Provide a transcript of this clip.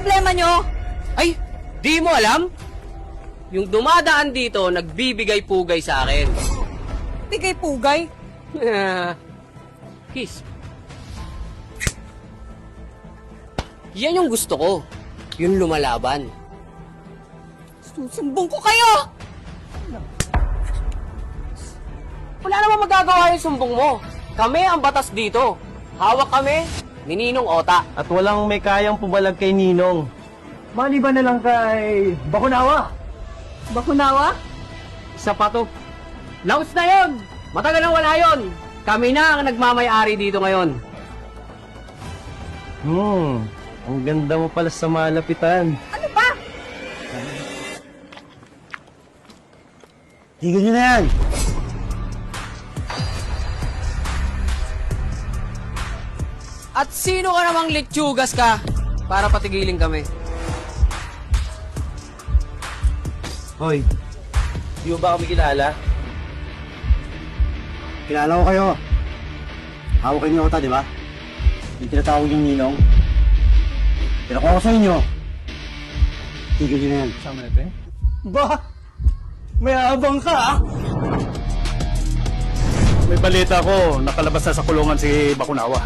problema nyo? Ay, di mo alam? Yung dumadaan dito, nagbibigay-pugay sa akin. Bigay pugay. Kiss. Yan yung gusto ko. Yung lumalaban. Susumbong ko kayo! Wala namang magagawa yung sumbong mo. Kami ang batas dito. Hawak kami ni Ninong Ota. At walang may kayang pumalag kay Ninong. Maliban na lang kay Bakunawa. Bakunawa? Isa pa to. Laos na yon! Matagal na wala yon! Kami na ang nagmamay-ari dito ngayon. Ang ganda mo pala sa malapitan. Ano ba? Tigil nyo na yan! At sino ka namang litsugas ka para patigilin kami? Hoy, di mo ba kami kilala? Kilala ko kayo. Hawak kayo ni Ota, di ba? Yung tinatawag yung Ninong. Pero kung ako sa inyo, tigil nyo na yan. Sama natin? Ba? May abang ka, ah! May balita ko, nakalabas na sa kulungan si Bakunawa.